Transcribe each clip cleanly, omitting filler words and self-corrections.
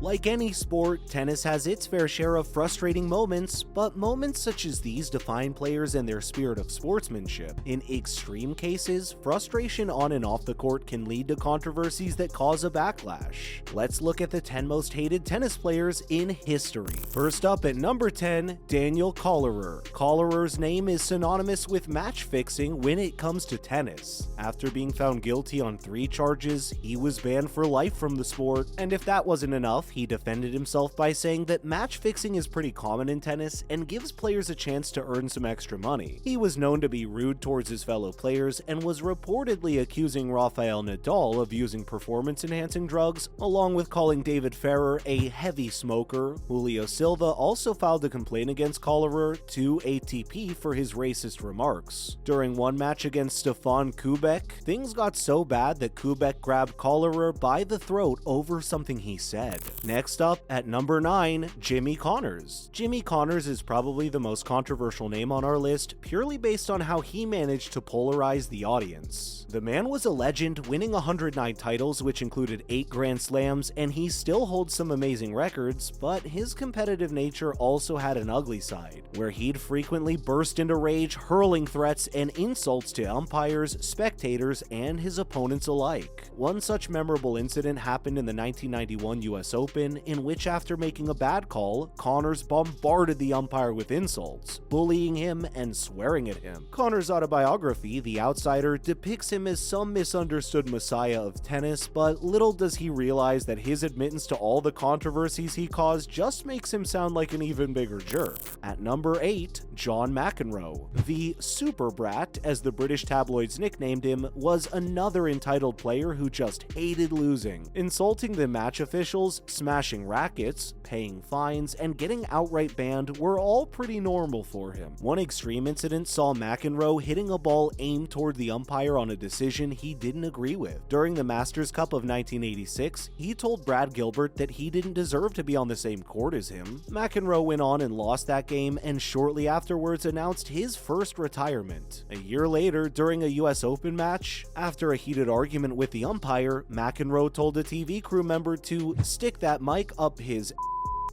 Like any sport, tennis has its fair share of frustrating moments, but moments such as these define players and their spirit of sportsmanship. In extreme cases, frustration on and off the court can lead to controversies that cause a backlash. Let's look at the 10 most hated tennis players in history. First up at number 10, Daniel Kollerer. Kollerer's name is synonymous with match fixing when it comes to tennis. After being found guilty on 3 charges, he was banned for life from the sport, and if that wasn't enough, he defended himself by saying that match fixing is pretty common in tennis and gives players a chance to earn some extra money. He was known to be rude towards his fellow players and was reportedly accusing Rafael Nadal of using performance-enhancing drugs, along with calling David Ferrer a heavy smoker. Julio Silva also filed a complaint against Kollerer to ATP for his racist remarks. During one match against Stefan Kubek, things got so bad that Kubek grabbed Kollerer by the throat over something he said. Next up, at number 9, Jimmy Connors. Jimmy Connors is probably the most controversial name on our list, purely based on how he managed to polarize the audience. The man was a legend, winning 109 titles, which included 8 Grand Slams, and he still holds some amazing records, but his competitive nature also had an ugly side, where he'd frequently burst into rage, hurling threats and insults to umpires, spectators, and his opponents alike. One such memorable incident happened in the 1991 US Open, in which after making a bad call, Connors bombarded the umpire with insults, bullying him and swearing at him. Connors' autobiography, The Outsider, depicts him as some misunderstood messiah of tennis, but little does he realize that his admittance to all the controversies he caused just makes him sound like an even bigger jerk. At number 8, John McEnroe. The Super Brat, as the British tabloids nicknamed him, was another entitled player who just hated losing. Insulting the match officials, smashing rackets, paying fines, and getting outright banned were all pretty normal for him. One extreme incident saw McEnroe hitting a ball aimed toward the umpire on a decision he didn't agree with. During the Masters Cup of 1986, he told Brad Gilbert that he didn't deserve to be on the same court as him. McEnroe went on and lost that game, and shortly afterwards announced his first retirement. A year later, during a US Open match, after a heated argument with the umpire, McEnroe told a TV crew member to stick that mic up his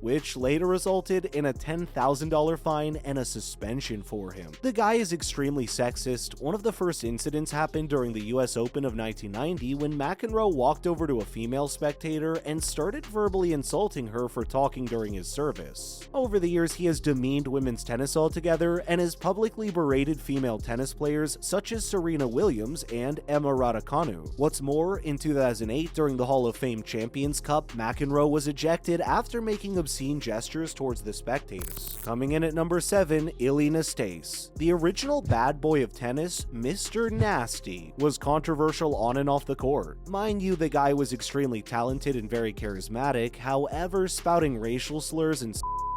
which later resulted in a $10,000 fine and a suspension for him. The guy is extremely sexist. One of the first incidents happened during the US Open of 1990 when McEnroe walked over to a female spectator and started verbally insulting her for talking during his service. Over the years, he has demeaned women's tennis altogether and has publicly berated female tennis players such as Serena Williams and Emma Raducanu. What's more, in 2008 during the Hall of Fame Champions Cup, McEnroe was ejected after making obscene gestures towards the spectators. Coming in at number 7, Ilie Nastase. The original bad boy of tennis, Mr. Nasty, was controversial on and off the court. Mind you, the guy was extremely talented and very charismatic, however, spouting racial slurs and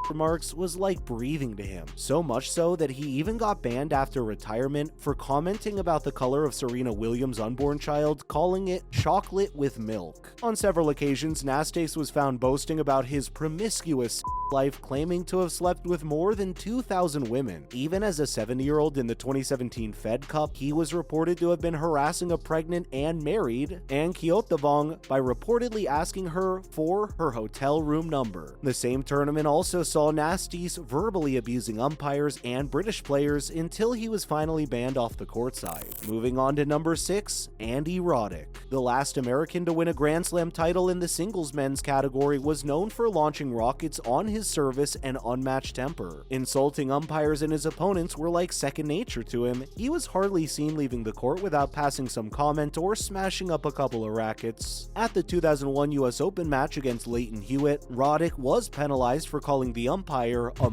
remarks was like breathing to him, so much so that he even got banned after retirement for commenting about the color of Serena Williams' unborn child, calling it chocolate with milk. On several occasions, Nastase was found boasting about his promiscuous life, claiming to have slept with more than 2,000 women. Even as a 70-year-old in the 2017 Fed Cup, he was reported to have been harassing a pregnant and married Anne Kyotabong by reportedly asking her for her hotel room number. The same tournament also saw Nastase verbally abusing umpires and British players until he was finally banned off the courtside. Moving on to number 6, Andy Roddick. The last American to win a Grand Slam title in the singles men's category was known for launching rockets on his service and unmatched temper. Insulting umpires and his opponents were like second nature to him. He was hardly seen leaving the court without passing some comment or smashing up a couple of rackets. At the 2001 US Open match against Lleyton Hewitt, Roddick was penalized for calling the umpire a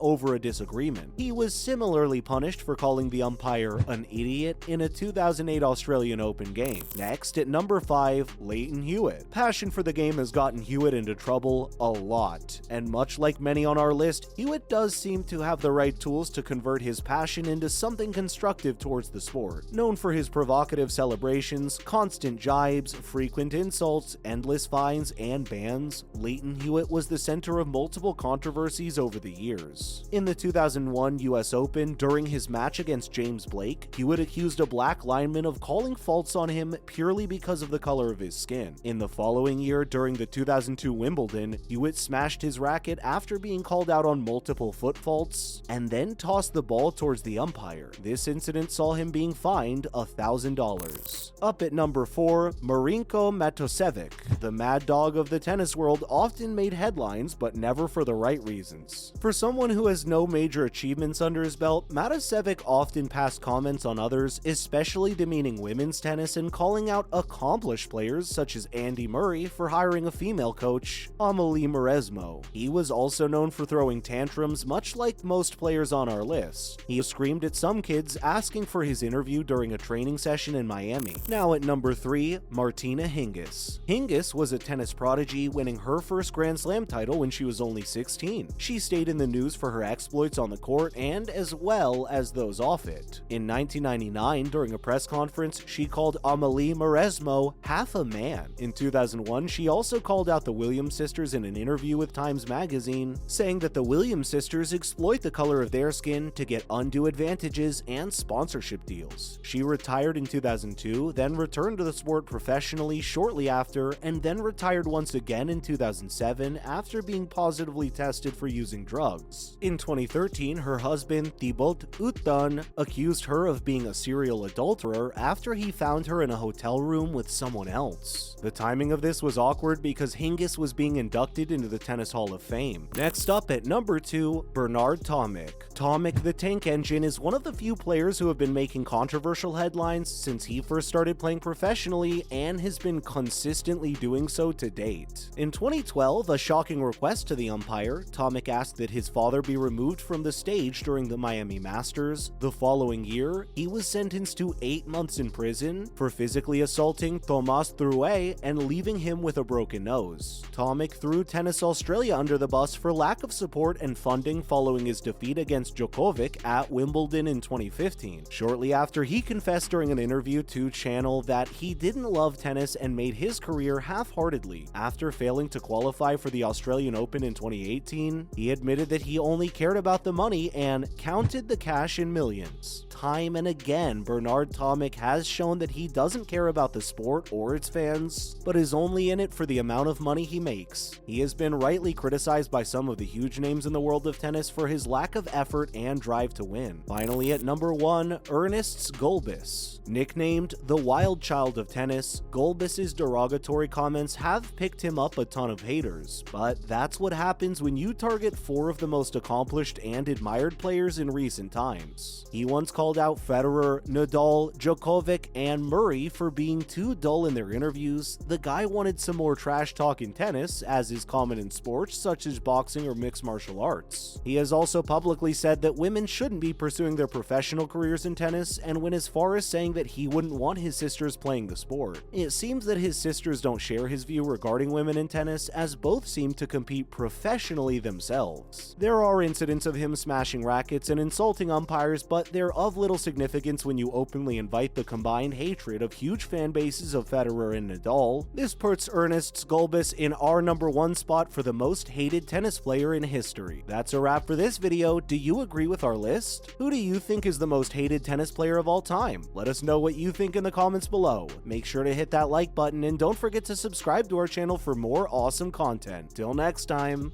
over a disagreement. He was similarly punished for calling the umpire an idiot in a 2008 Australian Open game. Next, at number 5, Lleyton Hewitt. Passion for the game has gotten Hewitt into trouble a lot, and much like many on our list, Hewitt does seem to have the right tools to convert his passion into something constructive towards the sport. Known for his provocative celebrations, constant jibes, frequent insults, endless fines, and bans, Lleyton Hewitt was the center of multiple controversies over the years. In the 2001 US Open, during his match against James Blake, Hewitt accused a black lineman of calling faults on him purely because of the color of his skin. In the following year, during the 2002 Wimbledon, Hewitt smashed his racket after being called out on multiple foot faults, and then tossed the ball towards the umpire. This incident saw him being fined $1,000. Up at number 4, Marinko Matosevic. The mad dog of the tennis world often made headlines, but never for the right reasons. For someone who has no major achievements under his belt, Matosevic often passed comments on others, especially demeaning women's tennis and calling out accomplished players such as Andy Murray for hiring a female coach, Amelie Mauresmo. He was also known for throwing tantrums, much like most players on our list. He screamed at some kids asking for his interview during a training session in Miami. Now at number 3, Martina Hingis. Hingis was a tennis prodigy, winning her first Grand Slam title when she was only 16. She stayed in the news for her exploits on the court and as well as those off it. In 1999, during a press conference, she called Amelie Mauresmo half a man. In 2001, she also called out the Williams sisters in an interview with Times Magazine, saying that the Williams sisters exploit the color of their skin to get undue advantages and sponsorship deals. She retired in 2002, then returned to the sport professionally shortly after, and then retired once again in 2007 after being positively tested for using drugs. In 2013, her husband Thibaut Houton accused her of being a serial adulterer after he found her in a hotel room with someone else. The timing of this was awkward because Hingis was being inducted into the Tennis Hall of Fame. Next up at number 2, Bernard Tomic. Tomic the Tank Engine is one of the few players who have been making controversial headlines since he first started playing professionally and has been consistently doing so to date. In 2012, a shocking request to the umpire, Tomic asked that his father be removed from the stage during the Miami Masters. The following year, he was sentenced to 8 months in prison for physically assaulting Thomas Drouet and leaving him with a broken nose. Tomic threw Tennis Australia under the bus for lack of support and funding following his defeat against Djokovic at Wimbledon in 2015. Shortly after, he confessed during an interview to Channel that he didn't love tennis and made his career half-heartedly. After failing to qualify for the Australian Open in 2018, he admitted that he only cared about the money and counted the cash in millions. Time and again, Bernard Tomic has shown that he doesn't care about the sport or its fans, but is only in it for the amount of money he makes. He has been rightly criticized by some of the huge names in the world of tennis for his lack of effort and drive to win. Finally, at number 1, Ernsts Gulbis. Nicknamed the wild child of tennis, Gulbis's derogatory comments have picked him up a ton of haters, but that's what happens when you target 4 of the most accomplished and admired players in recent times. He once called out Federer, Nadal, Djokovic, and Murray for being too dull in their interviews. The guy wanted some more trash talk in tennis, as is common in sports such as boxing or mixed martial arts. He has also publicly said that women shouldn't be pursuing their professional careers in tennis, and went as far as saying that he wouldn't want his sisters playing the sport. It seems that his sisters don't share his view regarding women in tennis, as both seem to compete professionally themselves. There are incidents of him smashing rackets and insulting umpires, but they're of little significance when you openly invite the combined hatred of huge fan bases of Federer and Nadal. This puts Ernsts Gulbis in our number 1 spot for the most hated tennis player in history. That's a wrap for this video. Do you agree with our list? Who do you think is the most hated tennis player of all time? Let us know what you think in the comments below. Make sure to hit that like button and don't forget to subscribe to our channel for more awesome content. Till next time.